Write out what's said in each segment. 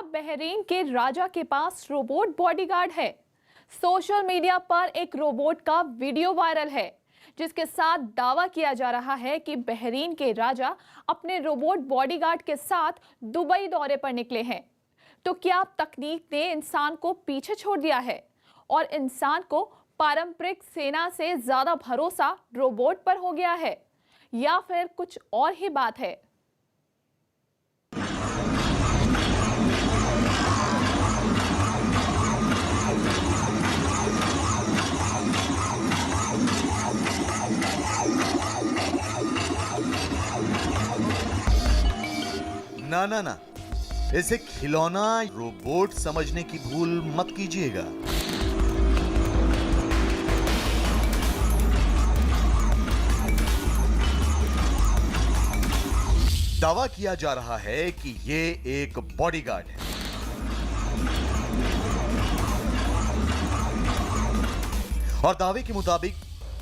Bahrain के राजा के पास robot bodyguard है। सोशल मीडिया पर एक रोबोट का वीडियो वायरल है जिसके साथ दावा किया जा रहा है कि बहरीन के राजा अपने रोबोट बॉडीगार्ड के साथ दुबई दौरे पर निकले हैं। तो क्या तकनीक ने इंसान को पीछे छोड़ दिया है और इंसान को पारंपरिक सेना से ज्यादा भरोसा रोबोट पर हो गया है, या फिर कुछ और ही बात है? ना ना ना, इसे खिलौना रोबोट समझने की भूल मत कीजिएगा। दावा किया जा रहा है कि ये एक बॉडीगार्ड है। और दावे के मुताबिक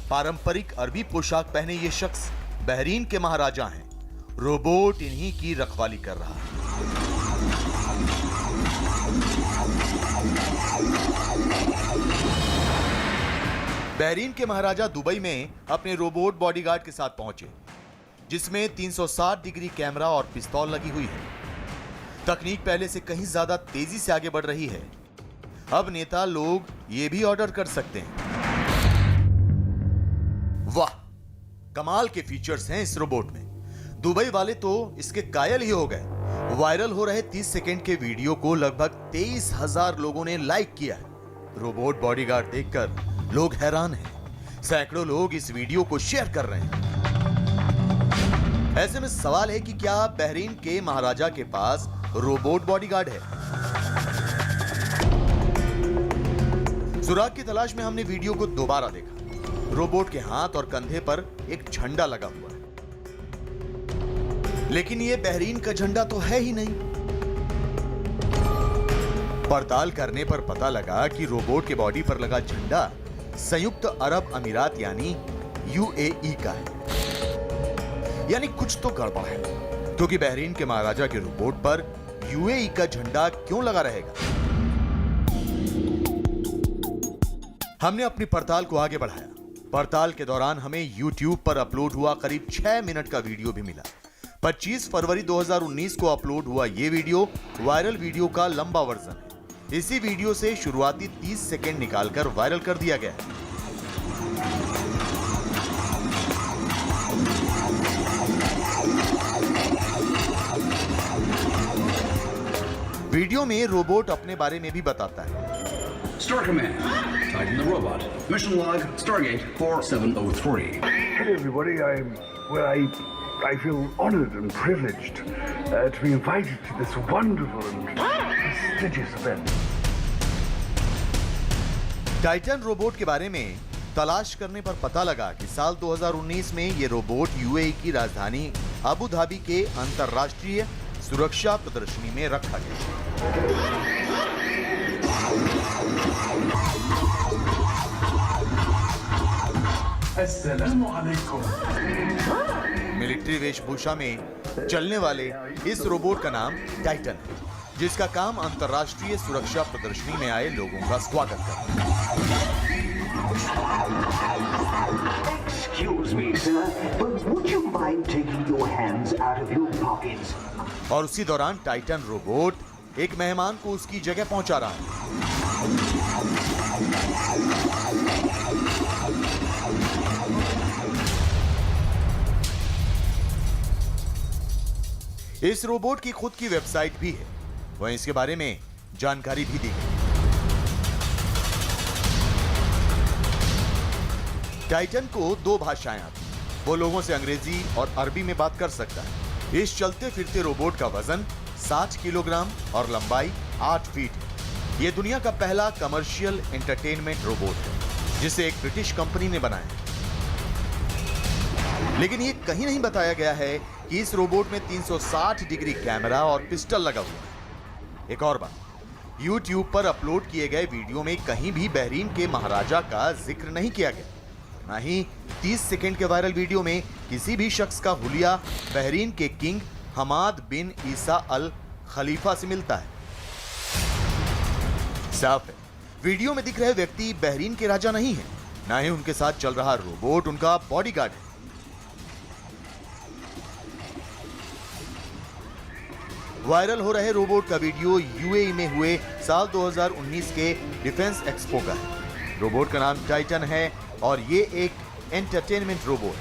पारंपरिक अरबी पोशाक पहने ये शख्स बहरीन के महाराजा हैं। रोबोट इन्हीं की रखवाली कर रहा है। बहरीन के महाराजा दुबई में अपने रोबोट बॉडीगार्ड के साथ पहुंचे, जिसमें 360 डिग्री कैमरा और पिस्तौल लगी हुई है। तकनीक पहले से कहीं ज्यादा तेजी से आगे बढ़ रही है। अब नेता लोग ये भी ऑर्डर कर सकते हैं। वाह, कमाल के फीचर्स हैं इस रोबोट में। दुबई वाले तो इसके कायल ही हो गए। वायरल हो रहे 30 सेकंड के वीडियो को लगभग 23,000 लोगों ने लाइक किया है। रोबोट बॉडीगार्ड देखकर लोग हैरान हैं। सैकड़ों लोग इस वीडियो को शेयर कर रहे हैं। ऐसे में सवाल है कि क्या बहरीन के महाराजा के पास रोबोट बॉडीगार्ड है? सुराग की तलाश में हमने वीडियो को दोबारा देखा। रोबोट के हाथ और कंधे पर एक झंडा लगा हुआ है, लेकिन यह बहरीन का झंडा तो है ही नहीं। पड़ताल करने पर पता लगा कि रोबोट के बॉडी पर लगा झंडा संयुक्त अरब अमीरात यानी यूएई का है। यानी कुछ तो गड़बड़ है, क्योंकि बहरीन के महाराजा के रोबोट पर यूएई का झंडा क्यों लगा रहेगा? हमने अपनी पड़ताल को आगे बढ़ाया। पड़ताल के दौरान हमें YouTube पर अपलोड हुआ करीब 6 मिनट का वीडियो भी मिला। 25 फरवरी 2019 को अपलोड हुआ यह वीडियो वायरल वीडियो का लंबा वर्जन है। इसी वीडियो से शुरुआती 30 सेकंड निकालकर वायरल कर दिया गया है। वीडियो में रोबोट अपने बारे में भी बताता है। Star Command, Titan the robot. Mission log, Stargate 4703. Hello everybody, I feel honored and privileged to be invited to this wonderful and prestigious event. Titan robot के बारे में तलाश करने पर पता लगा कि साल 2019 में यह रोबोट यूएई की राजधानी अबू धाबी के अंतरराष्ट्रीय सुरक्षा प्रदर्शनी में रखा गया। Assalamu alaikum. मिलिट्री वेशभूषा में चलने वाले इस रोबोट का नाम टाइटन है, जिसका काम अंतरराष्ट्रीय सुरक्षा प्रदर्शनी में आए लोगों का स्वागत करना। Excuse me, sir, but would you mind taking your hands out of your pockets? और उसी दौरान टाइटन रोबोट एक मेहमान को उसकी जगह पहुंचा रहा है। इस रोबोट की खुद की वेबसाइट भी है, वहीं इसके बारे में जानकारी भी दी गई। टाइटन को 2 भाषाएं आती हैं। वो लोगों से अंग्रेजी और अरबी में बात कर सकता है। इस चलते फिरते रोबोट का वजन 60 किलोग्राम और लंबाई 8 फीट है। यह दुनिया का पहला कमर्शियल एंटरटेनमेंट रोबोट है, जिसे एक ब्रिटिश कंपनी ने बनाया है। लेकिन यह कहीं नहीं बताया गया है कि इस रोबोट में 360 डिग्री कैमरा और पिस्टल लगा हुआ है। एक और बात, YouTube पर अपलोड किए गए वीडियो में कहीं भी बहरीन के महाराजा का जिक्र नहीं किया गया। ना ही 30 सेकंड के वायरल वीडियो में किसी भी शख्स का हुलिया बहरीन के किंग हमाद बिन ईसा अल खलीफा से मिलता है। साफ है, वीडियो में दिख रहे व्यक्ति बहरीन के राजा नहीं है, ना ही उनके साथ चल रहा रोबोट उनका बॉडीगार्ड है। वायरल हो रहे रोबोट का वीडियो यूएई में हुए साल 2019 के डिफेंस एक्सपो का है। रोबोट का नाम टाइटन है और ये एक एंटरटेनमेंट रोबोट,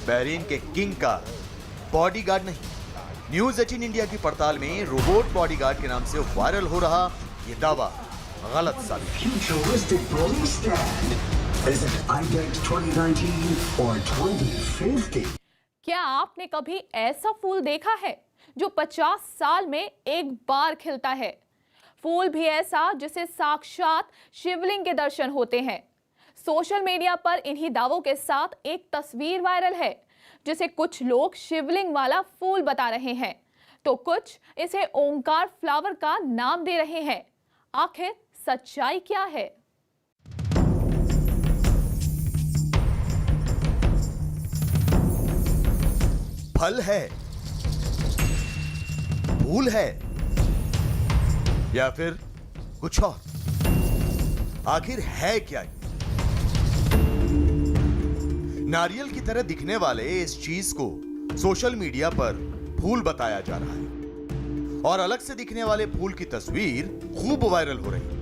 बहरीन के किंग का बॉडीगार्ड नहीं। न्यूज 18 इंडिया की पड़ताल में रोबोट बॉडीगार्ड के नाम से वायरल हो रहा ये दावा गलत साबित। Futuristic police stand. Is it IDEX 2019 or 2050? क्या आपने कभी ऐसा फूल देखा है जो 50 साल में एक बार खिलता है? फूल भी ऐसा जिसे साक्षात शिवलिंग के दर्शन होते हैं। सोशल मीडिया पर इन्हीं दावों के साथ एक तस्वीर वायरल है जिसे कुछ लोग शिवलिंग वाला फूल बता रहे हैं तो कुछ इसे ओंकार फ्लावर का नाम दे रहे हैं। आखिर सच्चाई क्या है? फल है, फूल है या फिर कुछ और? आखिर है क्या? नारियल की तरह दिखने वाले इस चीज को सोशल मीडिया पर फूल बताया जा रहा है और अलग से दिखने वाले फूल की तस्वीर खूब वायरल हो रही है।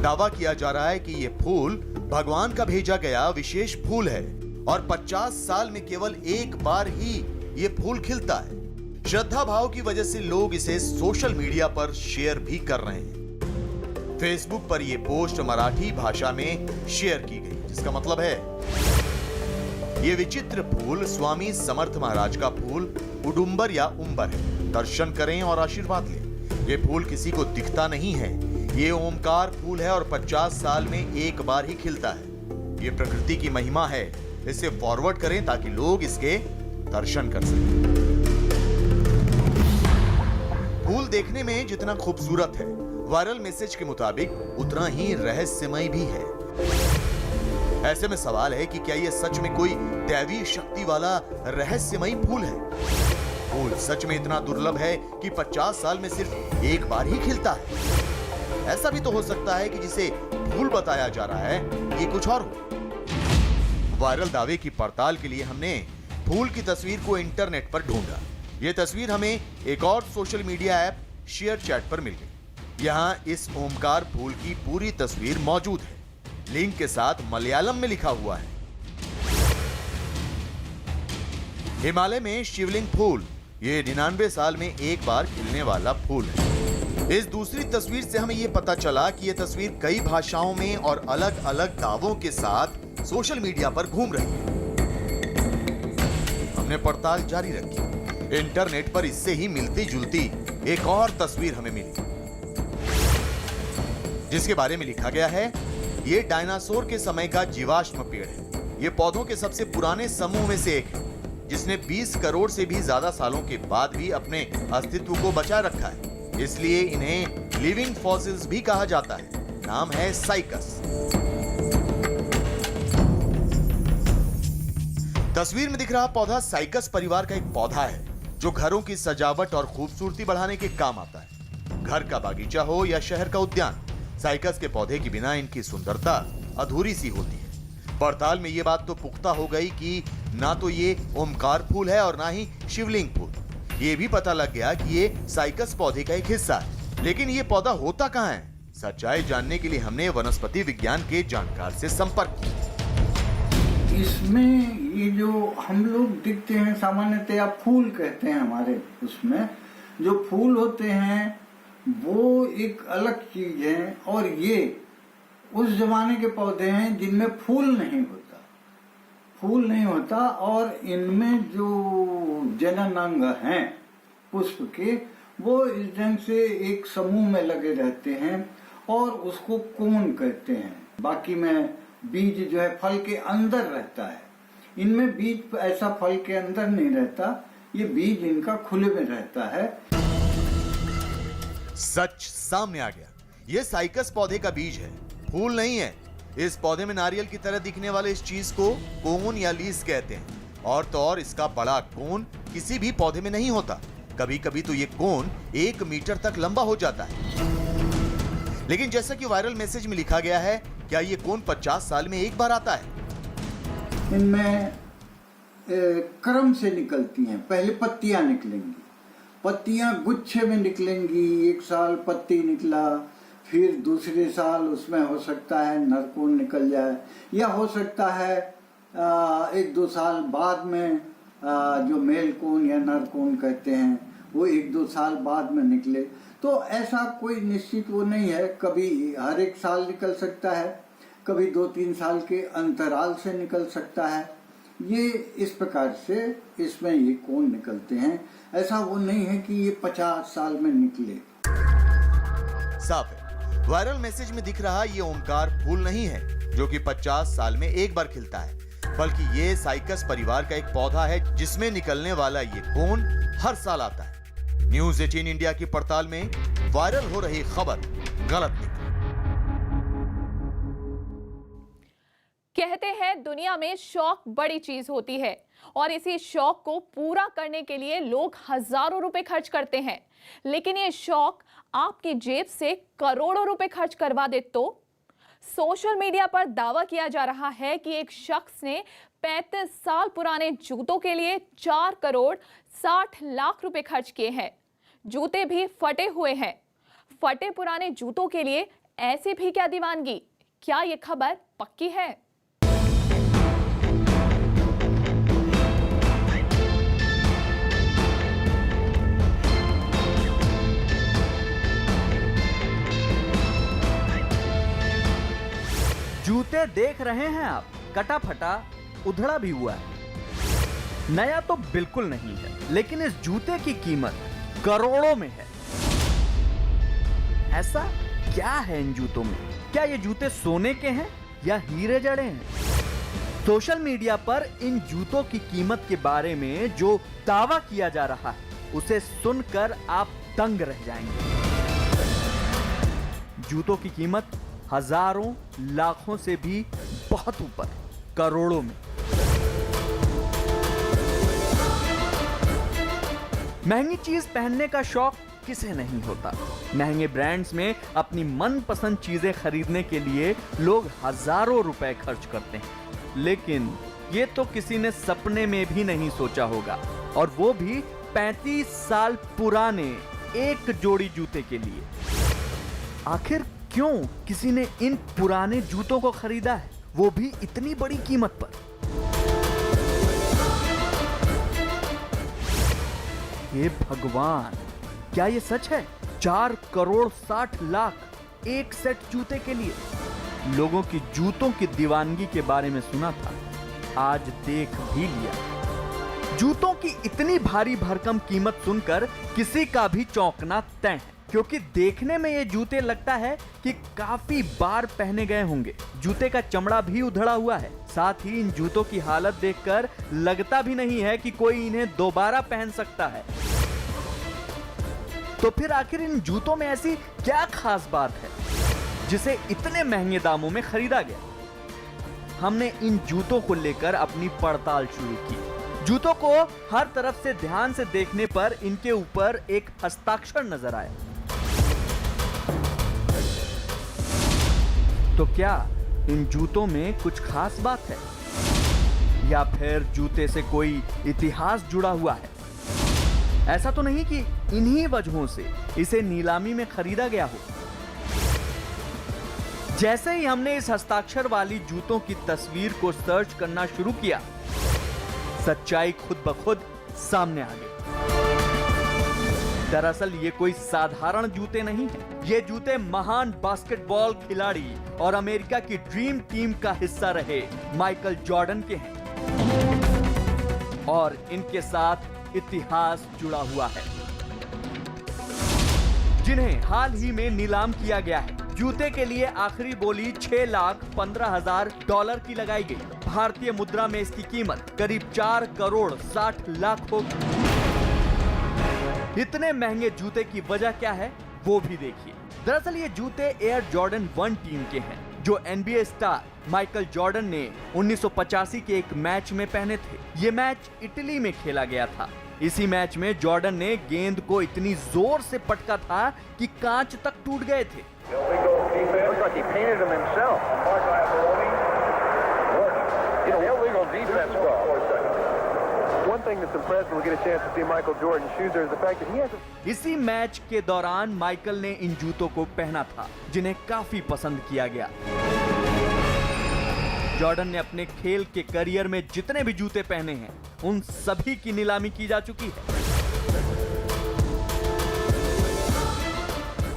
दावा किया जा रहा है कि यह फूल भगवान का भेजा गया विशेष फूल है और 50 साल में केवल एक बार ही यह फूल खिलता है। श्रद्धा भाव की वजह से लोग इसे सोशल मीडिया पर शेयर भी कर रहे हैं। फेसबुक पर यह पोस्ट मराठी भाषा में शेयर की गई, जिसका मतलब है यह विचित्र फूल स्वामी समर्थ महाराज का फूल उडुंबर या उंबर है। दर्शन करें और आशीर्वाद लें। यह फूल किसी को दिखता नहीं है, ये ओमकार फूल है और 50 साल में एक बार ही खिलता है। ये प्रकृति की महिमा है, इसे फॉरवर्ड करें ताकि लोग इसके दर्शन कर सकें। फूल देखने में जितना खूबसूरत है, वायरल मैसेज के मुताबिक उतना ही रहस्यमय भी है। ऐसे में सवाल है कि क्या यह सच में कोई दैवीय शक्ति वाला रहस्यमय फूल है? फूल सच में इतना दुर्लभ है कि 50 साल में सिर्फ एक बार ही खिलता है? ऐसा भी तो हो सकता है कि जिसे फूल बताया जा रहा है ये कुछ और हो। वायरल दावे की पड़ताल के लिए हमने फूल की तस्वीर को इंटरनेट पर ढूंढा। यह तस्वीर हमें एक और social media app share chat पर मिल गई। यहां इस ओमकार फूल की पूरी तस्वीर मौजूद है। लिंक के साथ मलयालम में लिखा हुआ है, हिमालय में शिवलिंग फूल, ये 99 साल में एक बार खिलने वाला फूल है। इस दूसरी तस्वीर से हमें यह पता चला कि यह तस्वीर कई भाषाओं में और अलग अलग दावों के साथ सोशल मीडिया पर घूम रही है। हमने पड़ताल जारी रखी। इंटरनेट पर इससे ही मिलती जुलती एक और तस्वीर हमें मिली, जिसके बारे में लिखा गया है ये डायनासोर के समय का जीवाश्म पेड़ है। ये पौधों के सबसे पुराने समूह में से एक है, जिसने 20 करोड़ से भी ज्यादा सालों के बाद भी अपने अस्तित्व को बचाए रखा है। इसलिए इन्हें लिविंग फॉसिल्स भी कहा जाता है। नाम है साइकस। तस्वीर में दिख रहा पौधा साइकस परिवार का एक पौधा है जो घरों की सजावट और खूबसूरती बढ़ाने के काम आता है। घर का बागीचा हो या शहर का उद्यान, साइकस के पौधे के बिना इनकी सुंदरता अधूरी सी होती है। पड़ताल में यह बात तो पुख्ता हो गई कि ना तो ये ओमकार फूल है और ना ही शिवलिंग फूल। ये भी पता लग गया कि ये साइकस पौधे का एक हिस्सा है, लेकिन ये पौधा होता कहाँ है? सच्चाई जानने के लिए हमने वनस्पति विज्ञान के जानकार से संपर्क किया। इसमें ये जो हम लोग दिखते हैं सामान्यतया फूल कहते हैं हमारे, उसमें जो फूल होते हैं वो एक अलग चीज है और ये उस जमाने के पौधे हैं जिनमें फूल नहीं होता और इनमें जो जनन अंग हैं पुष्प के वो इस ढंग से एक समूह में लगे रहते हैं और उसको कोन कहते हैं। बाकी में बीज जो है फल के अंदर रहता है। इनमें बीज ऐसा फल के अंदर नहीं रहता, ये बीज इनका खुले में रहता है। सच सामने आ गया। यह साइकस पौधे का बीज है, फूल नहीं है। इस पौधे में नारियल की तरह दिखने वाले इस चीज को कोन या लीस कहते हैं। और तो और इसका बड़ा कोन किसी भी पौधे में नहीं होता। कभी कभी तो ये कोन 1 मीटर तक लंबा हो जाता है। लेकिन जैसा कि वायरल मैसेज में लिखा गया है, क्या ये कोन 50 साल में एक बार आता है? इनमें क्रम से निकलती हैं। पहले पत्तियां निकलेंगी, पत्तियां गुच्छे में निकलेंगी। एक साल पत्ती निकला, फिर दूसरे साल उसमें हो सकता है नरकोन निकल जाए, या हो सकता है 1-2 साल बाद में जो मेल कोन या नरकोन कहते हैं वो 1-2 साल बाद में निकले। तो ऐसा कोई निश्चित वो नहीं है, कभी हर एक साल निकल सकता है, कभी 2-3 साल के अंतराल से निकल सकता है। ये इस प्रकार से इसमें ये कोन निकलते हैं। ऐसा वो नहीं है कि ये 50 साल में निकले। साफ है, वायरल मैसेज में दिख रहा ये ओमकार फूल नहीं है जो कि 50 साल में एक बार खिलता है, बल्कि ये साइकस परिवार का एक पौधा है जिसमें निकलने वाला ये कोन हर साल आता है। न्यूज़ 18 इंडिया की पड़ताल में वायरल हो रही खबर गलत निकली। कहते हैं दुनिया में शौक बड़ी चीज होती है और इसी शौक को पूरा करने के लिए लोग हजारों रुपए खर्च करते हैं, लेकिन ये शौक आपकी जेब से करोड़ों रुपए खर्च करवा दे तो? सोशल मीडिया पर दावा किया जा रहा है कि एक शख्स ने 35 साल पुराने जूतों के लिए 4 करोड़ 60 लाख रुपए खर्च किए हैं। जूते भी फटे हुए हैं। फटे पुराने जूतों के लिए ऐसी भी क्या दीवानगी? क्या ये खबर पक्की है? जूते देख रहे हैं आप, कटा फटा उधड़ा भी हुआ है। नया तो बिल्कुल नहीं है, लेकिन इस जूते की कीमत करोड़ों में है। ऐसा क्या है इन जूतों में? क्या ये जूते सोने के हैं या हीरे जड़े हैं? सोशल मीडिया पर इन जूतों की कीमत के बारे में जो दावा किया जा रहा है उसे सुनकर आप दंग रह जाएंगे। जूतों की कीमत हजारों लाखों से भी बहुत ऊपर, करोड़ों में। महंगी चीज पहनने का शौक किसे नहीं होता। महंगे ब्रांड्स में अपनी मनपसंद चीजें खरीदने के लिए लोग हजारों रुपए खर्च करते हैं, लेकिन ये तो किसी ने सपने में भी नहीं सोचा होगा, और वो भी 35 साल पुराने एक जोड़ी जूते के लिए। आखिर क्यों किसी ने इन पुराने जूतों को खरीदा है, वो भी इतनी बड़ी कीमत पर? हे भगवान, क्या ये सच है? 4 करोड़ 60 लाख एक सेट जूते के लिए? लोगों की जूतों की दीवानगी के बारे में सुना था, आज देख भी लिया। जूतों की इतनी भारी भरकम कीमत सुनकर किसी का भी चौंकना तय है, क्योंकि देखने में ये जूते लगता है कि काफी बार पहने गए होंगे। जूते का चमड़ा भी उधड़ा हुआ है। साथ ही इन जूतों की हालत देखकर लगता भी नहीं है कि कोई इन्हें दोबारा पहन सकता है। तो फिर आखिर इन जूतों में ऐसी क्या खास बात है जिसे इतने महंगे दामों में खरीदा गया? हमने इन जूतों को लेकर अपनी पड़ताल शुरू की। जूतों को हर तरफ से ध्यान से देखने पर इनके ऊपर एक हस्ताक्षर नजर आया। तो क्या इन जूतों में कुछ खास बात है, या फिर जूते से कोई इतिहास जुड़ा हुआ है? ऐसा तो नहीं कि इन्हीं वजहों से इसे नीलामी में खरीदा गया हो। जैसे ही हमने इस हस्ताक्षर वाली जूतों की तस्वीर को सर्च करना शुरू किया, सच्चाई खुद ब खुद सामने आ गई। दरअसल ये कोई साधारण जूते नहीं हैं। ये जूते महान बास्केटबॉल खिलाड़ी और अमेरिका की ड्रीम टीम का हिस्सा रहे माइकल जॉर्डन के हैं, और इनके साथ इतिहास जुड़ा हुआ है, जिन्हें हाल ही में नीलाम किया गया है। जूते के लिए आखिरी बोली $6,15,000 की लगाई गई। भारतीय मुद्रा में इसकी कीमत करीब 4 करोड़ 60 लाख होगी। इतने महंगे जूते की वजह क्या है वो भी देखिए। दरअसल ये जूते एयर जॉर्डन 1 टीम के हैं, जो NBA स्टार माइकल जॉर्डन ने 1985 के एक मैच में पहने थे। ये मैच इटली में खेला गया था। इसी मैच में जॉर्डन ने गेंद को इतनी जोर से पटका था कि कांच तक टूट गए थे। Looks like he painted him himself. You know, illegal defense call. One thing that's impressive, we'll get a chance to see Michael Jordan's shoes there, is the fact that he has a... इसी match के दौरान Michael ने इन जूतों को पहना था जिन्हें काफी पसंद किया गया। जॉर्डन ने अपने खेल के करियर में जितने भी जूते पहने हैं उन सभी की नीलामी की जा चुकी है।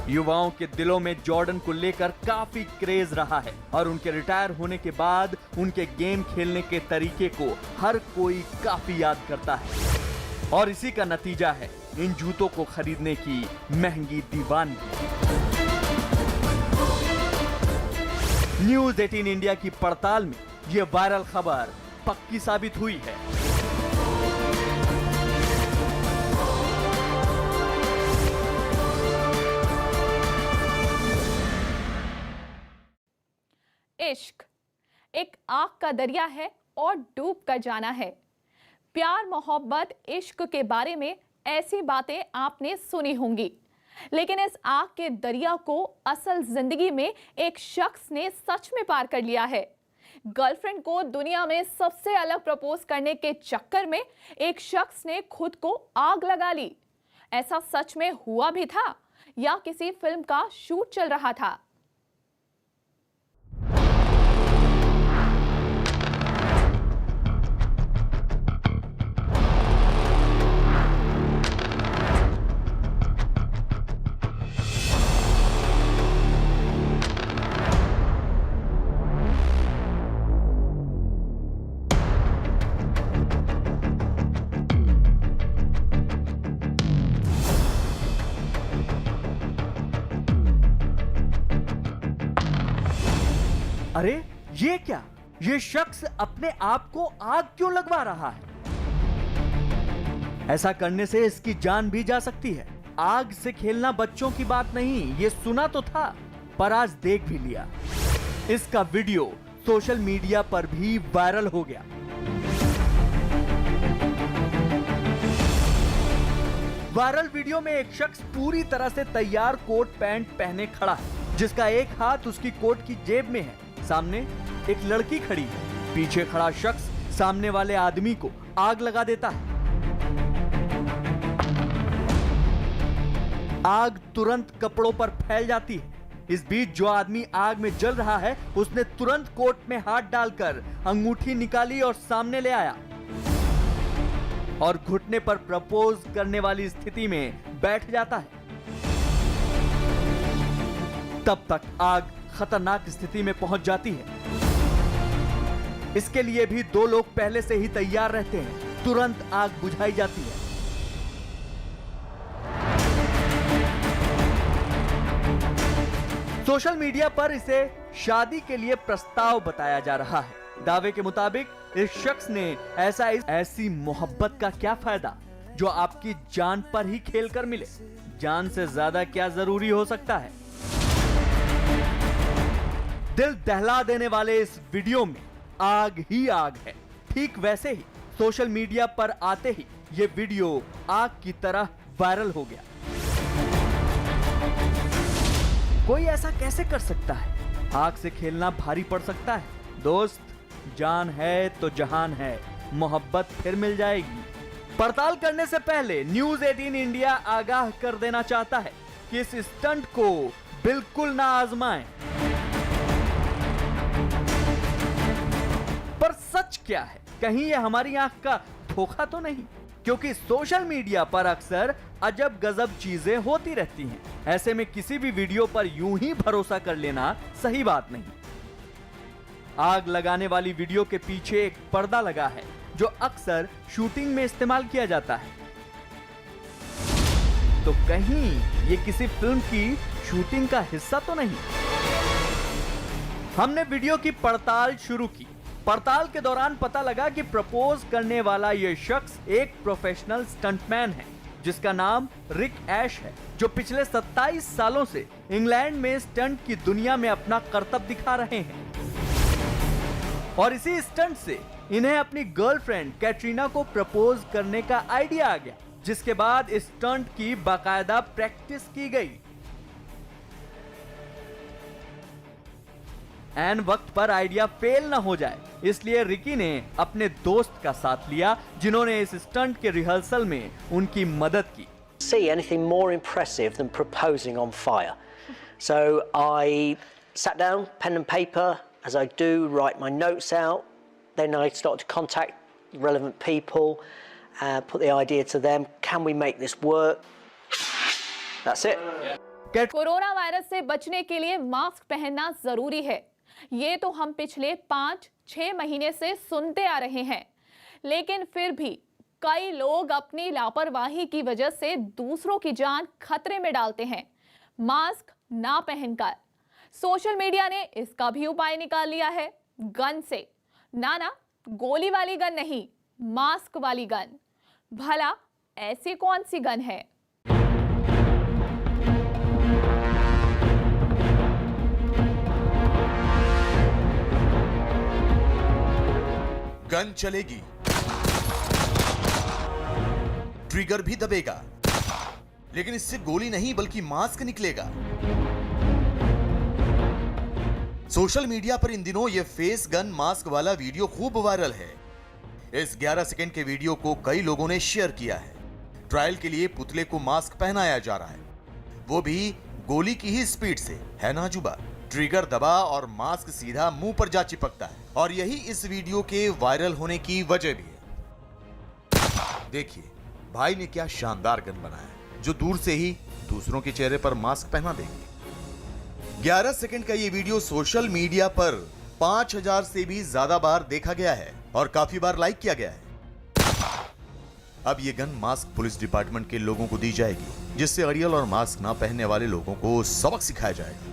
युवाओं के दिलों में जॉर्डन को लेकर काफी क्रेज रहा है और उनके रिटायर होने के बाद उनके गेम खेलने के तरीके को हर कोई काफी याद करता है और इसी का नतीजा है इन जूतों को खरीदने की महंगी दीवानगी। न्यूज़ 18 इंडिया की पड़ताल में यह वायरल खबर पक्की साबित हुई है। इश्क एक आग का दरिया है और डूब कर जाना है। प्यार, मोहब्बत, इश्क के बारे में ऐसी बातें आपने सुनी होंगी, लेकिन इस आग के दरिया को असल जिंदगी में एक शख्स ने सच में पार कर लिया है। गर्लफ्रेंड को दुनिया में सबसे अलग प्रपोज करने के चक्कर में एक शख्स ने खुद को आग लगा ली। ऐसा सच में हुआ भी था या किसी फिल्म का शूट चल रहा था? अरे ये क्या? ये शख्स अपने आप को आग क्यों लगवा रहा है? ऐसा करने से इसकी जान भी जा सकती है। आग से खेलना बच्चों की बात नहीं, ये सुना तो था पर आज देख भी लिया। इसका वीडियो सोशल मीडिया पर भी वायरल हो गया। वायरल वीडियो में एक शख्स पूरी तरह से तैयार कोट पैंट पहने खड़ा है, जिसका एक हाथ उसकी कोट की जेब में है। सामने एक लड़की खड़ी है। पीछे खड़ा शख्स सामने वाले आदमी को आग लगा देता है। आग तुरंत कपड़ों पर फैल जाती है। इस बीच जो आदमी आग में जल रहा है उसने तुरंत कोट में हाथ डालकर अंगूठी निकाली और सामने ले आया और घुटने पर प्रपोज करने वाली स्थिति में बैठ जाता है। तब तक आग खतरनाक स्थिति में पहुंच जाती है। इसके लिए भी दो लोग पहले से ही तैयार रहते हैं। तुरंत आग बुझाई जाती है। सोशल मीडिया पर इसे शादी के लिए प्रस्ताव बताया जा रहा है। दावे के मुताबिक इस शख्स ने ऐसी मोहब्बत का क्या फायदा जो आपकी जान पर ही खेलकर मिले। जान से ज्यादा क्या जरूरी हो सकता है। दिल दहला देने वाले इस वीडियो में आग ही आग है। ठीक वैसे ही सोशल मीडिया पर आते ही ये वीडियो आग की तरह वायरल हो गया। कोई ऐसा कैसे कर सकता है? आग से खेलना भारी पड़ सकता है। दोस्त, जान है तो जहान है, मोहब्बत फिर मिल जाएगी। पड़ताल करने से पहले न्यूज़ 18 इंडिया आगाह कर देना चाहता है कि इस स्टंट को बिल्कुल ना आजमाएं। पर सच क्या है? कहीं ये हमारी आंख का धोखा तो नहीं? क्योंकि सोशल मीडिया पर अक्सर अजब गजब चीजें होती रहती हैं। ऐसे में किसी भी वीडियो पर यूं ही भरोसा कर लेना सही बात नहीं। आग लगाने वाली वीडियो के पीछे एक पर्दा लगा है जो अक्सर शूटिंग में इस्तेमाल किया जाता है। तो कहीं ये किसी फिल्म की शूटिंग का हिस्सा तो नहीं? हमने वीडियो की पड़ताल शुरू की। पड़ताल के दौरान पता लगा कि प्रपोज करने वाला यह शख्स एक प्रोफेशनल स्टंटमैन है जिसका नाम रिक ऐश है, जो पिछले 27 सालों से इंग्लैंड में स्टंट की दुनिया में अपना करतब दिखा रहे हैं। और इसी स्टंट से इन्हें अपनी गर्लफ्रेंड कैटरीना को प्रपोज करने का आइडिया आ गया, जिसके बाद इस स्टंट की बाकायदा प्रैक्टिस की गई। ऐन वक्त पर आइडिया फेल ना हो जाए, इसलिए रिकी ने अपने दोस्त का साथ लिया, जिन्होंने इस स्टंट के रिहर्सल में उनकी मदद की। See anything more impressive than proposing on fire. So I sat down, pen and paper, as I do, write my notes out. Then I started to contact relevant people, put the idea to them. Can we make this work? That's it. Corona virus से बचने के लिए mask पहनना जरूरी है, ये तो हम पिछले 5-6 महीने से सुनते आ रहे हैं, लेकिन फिर भी कई लोग अपनी लापरवाही की वजह से दूसरों की जान खतरे में डालते हैं मास्क ना पहनकर। सोशल मीडिया ने इसका भी उपाय निकाल लिया है, गन से। ना, गोली वाली गन नहीं, मास्क वाली गन। भला ऐसी कौन सी गन है? गन चलेगी, ट्रिगर भी दबेगा, लेकिन इससे गोली नहीं बल्कि मास्क निकलेगा। सोशल मीडिया पर इन दिनों यह फेस गन मास्क वाला वीडियो खूब वायरल है। इस 11 सेकंड के वीडियो को कई लोगों ने शेयर किया है। ट्रायल के लिए पुतले को मास्क पहनाया जा रहा है, वो भी गोली की ही स्पीड से, है ना जुबा? ट्रिगर दबा और मास्क सीधा मुंह पर जा चिपकता है, और यही इस वीडियो के वायरल होने की वजह भी है। देखिए भाई ने क्या शानदार गन बनाया है, जो दूर से ही दूसरों के चेहरे पर मास्क पहना देंगे। 11 सेकंड का ये वीडियो सोशल मीडिया पर 5000 से भी ज्यादा बार देखा गया है और काफी बार लाइक किया गया है। अब ये गन मास्क पुलिस डिपार्टमेंट के लोगों को दी जाएगी, जिससे अड़ियल और मास्क ना पहनने वाले लोगों को सबक सिखाया जाएगा।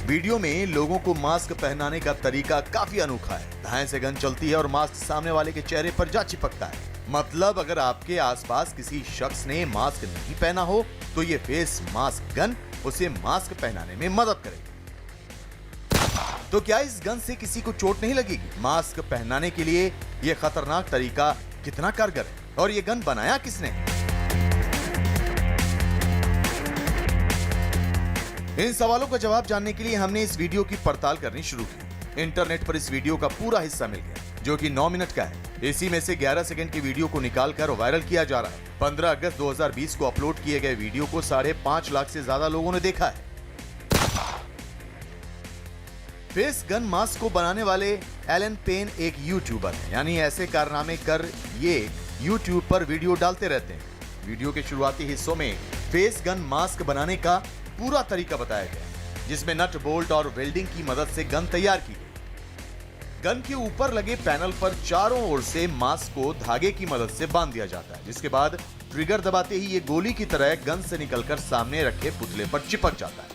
वीडियो में लोगों को मास्क पहनाने का तरीका काफी अनोखा है। दाएं से गन चलती है और मास्क सामने वाले के चेहरे पर जा चिपकता है। मतलब अगर आपके आसपास किसी शख्स ने मास्क नहीं पहना हो तो ये फेस मास्क गन उसे मास्क पहनाने में मदद करेगी। तो क्या इस गन से किसी को चोट नहीं लगेगी? मास्क पहनाने के लिए यह खतरनाक तरीका कितना कारगर है और ये गन बनाया किसने? इन सवालों का जवाब जानने के लिए हमने इस वीडियो की पड़ताल करनी शुरू की। इंटरनेट पर इस वीडियो का पूरा हिस्सा मिल गया, जो कि 9 मिनट का है। इसी में से 11 सेकंड की वीडियो को निकालकर वायरल किया जा रहा है। 15 अगस्त 2020 को अपलोड किए गए वीडियो को 5.5 लाख से ज्यादा लोगों ने देखा है। फेस गन मास्क को बनाने वाले एलन पेन एक यूट्यूबर है, यानी ऐसे कारनामे कर ये यूट्यूब पर वीडियो डालते रहते हैं। वीडियो के शुरुआती हिस्सों में फेस गन मास्क बनाने का पूरा तरीका बताया गया, जिसमें नट बोल्ट और वेल्डिंग की मदद से गन तैयार की गई। गन के ऊपर लगे पैनल पर चारों ओर से मास्क को धागे की मदद से बांध दिया जाता है, जिसके बाद ट्रिगर दबाते ही ये गोली की तरह गन से निकलकर सामने रखे पुतले पर चिपक जाता है।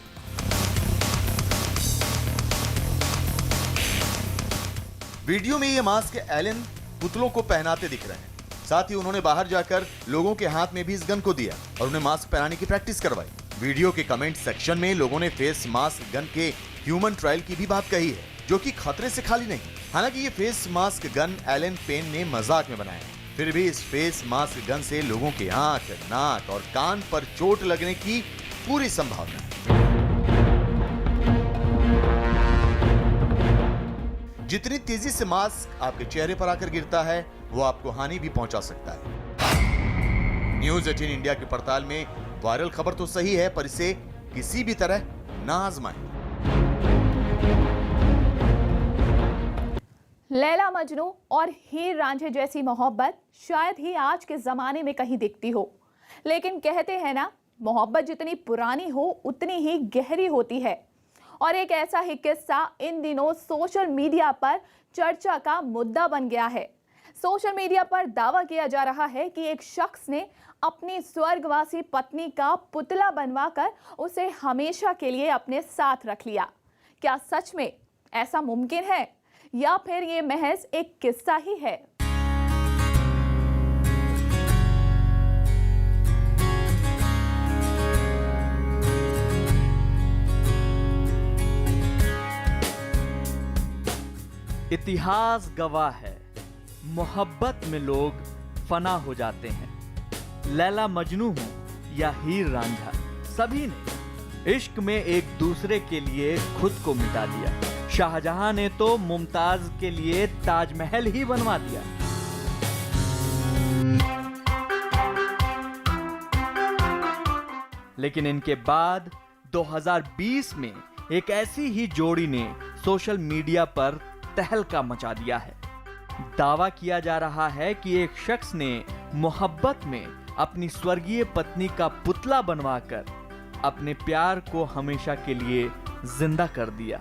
वीडियो में ये मास्क एलन पुतलों को पहनाते दिख रहे हैं। साथ ही उन्होंने बाहर जाकर लोगों के हाथ में भी इस गन को दिया और उन्हें मास्क पहनाने की प्रैक्टिस करवाई। वीडियो के कमेंट सेक्शन में लोगों ने फेस मास्क गन के ह्यूमन ट्रायल की भी बात कही है, जो कि खतरे से खाली नहीं। हालांकि ये फेस मास्क गन एलन पेन ने मजाक में बनाया, फिर भी इस फेस मास्क गन से लोगों के आंख, नाक और कान पर चोट लगने की पूरी संभावना है। जितनी तेजी से मास्क आपके चेहरे पर आकर गिरता है, वो आपको हानि भी पहुंचा सकता है। न्यूज़ 18 इंडिया की पड़ताल में वायरल खबर तो सही है, पर इसे किसी भी तरह ना आजमाएं। लैला मजनू और हीर रांझे जैसी मोहब्बत शायद ही आज के जमाने में कहीं दिखती हो, लेकिन कहते हैं ना, मोहब्बत जितनी पुरानी हो उतनी ही गहरी होती है। और एक ऐसा ही किस्सा इन दिनों सोशल मीडिया पर चर्चा का मुद्दा बन गया है। सोशल मीडिया पर दावा किया जा रहा है कि एक शख्स ने अपनी स्वर्गवासी पत्नी का पुतला बनवाकर उसे हमेशा के लिए अपने साथ रख लिया। क्या सच में ऐसा मुमकिन है या फिर ये महज एक किस्सा ही है? इतिहास गवाह है, मोहब्बत में लोग फना हो जाते हैं। लैला मजनू हो या हीर रांझा, सभी ने इश्क में एक दूसरे के लिए खुद को मिटा दिया। शाहजहां ने तो मुमताज के लिए ताजमहल ही बनवा दिया। लेकिन इनके बाद 2020 में एक ऐसी ही जोड़ी ने सोशल मीडिया पर तहलका मचा दिया है। दावा किया जा रहा है कि एक शख्स ने मोहब्बत में अपनी स्वर्गीय पत्नी का पुतला बनवाकर अपने प्यार को हमेशा के लिए जिंदा कर दिया।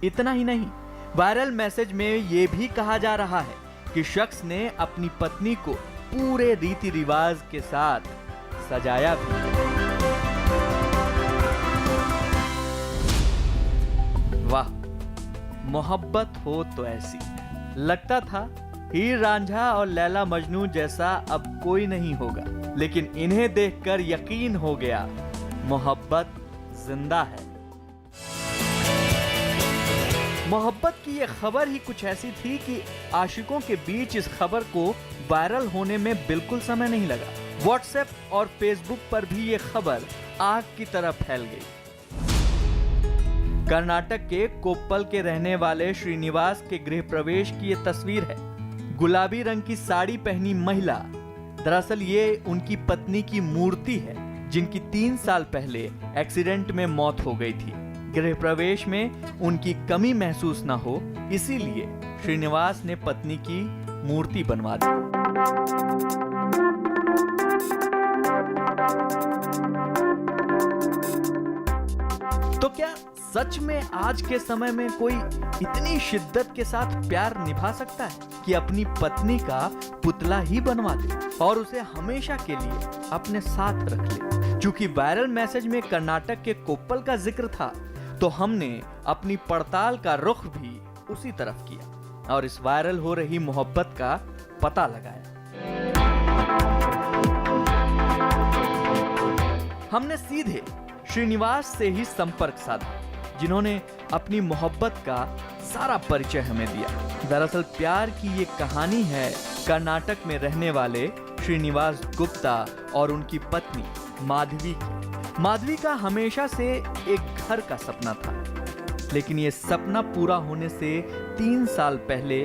इतना ही नहीं, वायरल मैसेज में यह भी कहा जा रहा है कि शख्स ने अपनी पत्नी को पूरे रीति रिवाज के साथ सजाया भी। वाह, मोहब्बत हो तो ऐसी। लगता था हीर रांझा और लैला मजनू जैसा अब कोई नहीं होगा, लेकिन इन्हें देखकर यकीन हो गया, मोहब्बत जिंदा है। मोहब्बत की यह खबर ही कुछ ऐसी थी कि आशिकों के बीच इस खबर को वायरल होने में बिल्कुल समय नहीं लगा। व्हाट्सएप और फेसबुक पर भी यह खबर आग की तरह फैल गई। कर्नाटक के कोप्पल के रहने वाले श्रीनिवास के गृह प्रवेश की यह तस्वीर है। गुलाबी रंग की साड़ी पहनी महिला, दरअसल ये उनकी पत्नी की मूर्ति है, जिनकी 3 साल पहले एक्सीडेंट में मौत हो गई थी। गृह प्रवेश में उनकी कमी महसूस न हो, इसीलिए श्रीनिवास ने पत्नी की मूर्ति बनवा दी। तो क्या सच में आज के समय में कोई इतनी शिद्दत के साथ प्यार निभा सकता है कि अपनी पत्नी का पुतला ही बनवा दे और उसे हमेशा के लिए अपने साथ रख ले? चूंकि वायरल मैसेज में कर्नाटक के कोप्पल का जिक्र था, तो हमने अपनी पड़ताल का रुख भी उसी तरफ किया और इस वायरल हो रही मोहब्बत का पता लगाया। हमने सीधे श्रीनिवास से ही संपर्क साधा, जिन्होंने अपनी मोहब्बत का सारा परिचय हमें दिया। दरअसल प्यार की ये कहानी है कर्नाटक में रहने वाले श्रीनिवास गुप्ता और उनकी पत्नी माधवी की। माधवी का हमेशा से एक घर का सपना था, लेकिन ये सपना पूरा होने से 3 साल पहले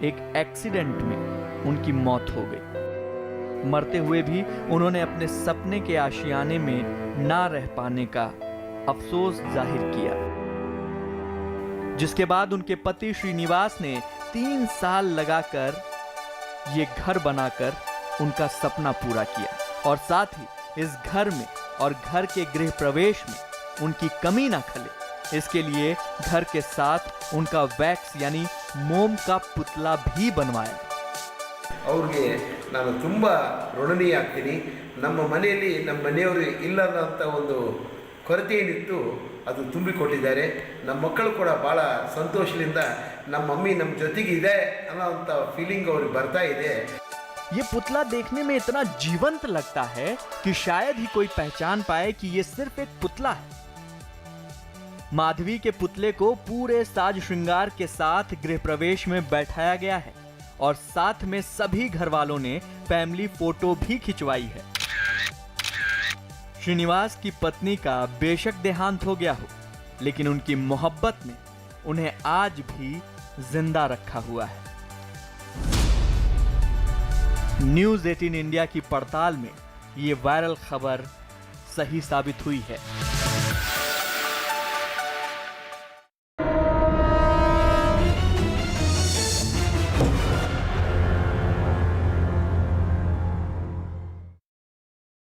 एक एक्सीडेंट में उनकी मौत हो गई। मरते हुए भी उन्होंने अपने सपने के आशियाने में ना रह पाने का अफसोस जाहिर किया, जिसके बाद उनके पति श्रीनिवास ने 3 साल लगाकर ये घर बनाकर उनका सपना पूरा किया और साथ ही इस घर में और घर के गृह प्रवेश में उनकी कमी ना खले, इसके लिए घर के साथ उनका वैक्स यानी मोम का पुतला भी बनवाया। ಅವ್ರಿಗೆ ನಾನು ತುಂಬ ಋಣನೀಯ ಆಗ್ತೀನಿ। ನಮ್ಮ ಮನೆಯಲ್ಲಿ ನಮ್ಮ ಮನೆಯವರು ಇಲ್ಲದಂಥ ಒಂದು ಕೊರತೆ ಏನಿತ್ತು ಅದು ತುಂಬಿಕೊಟ್ಟಿದ್ದಾರೆ। ನಮ್ಮ ಮಕ್ಕಳು ಕೂಡ ಭಾಳ ಸಂತೋಷದಿಂದ ನಮ್ಮ ಮಮ್ಮಿ ನಮ್ಮ ಜೊತೆಗೆ ಇದೆ ಅನ್ನೋಂಥ ಫೀಲಿಂಗ್ ಅವ್ರಿಗೆ ಬರ್ತಾ ಇದೆ। ये पुतला देखने में इतना जीवंत लगता है कि शायद ही कोई पहचान पाए कि ये सिर्फ एक पुतला है। माधवी के पुतले को पूरे साज श्रृंगार के साथ गृह प्रवेश में बैठाया गया है और साथ में सभी घर वालों ने फैमिली फोटो भी खिंचवाई है। श्रीनिवास की पत्नी का बेशक देहांत हो गया हो, लेकिन उनकी मोहब्बत ने उन्हें आज भी जिंदा रखा हुआ है। न्यूज़ 18 इंडिया की पड़ताल में ये वायरल खबर सही साबित हुई है।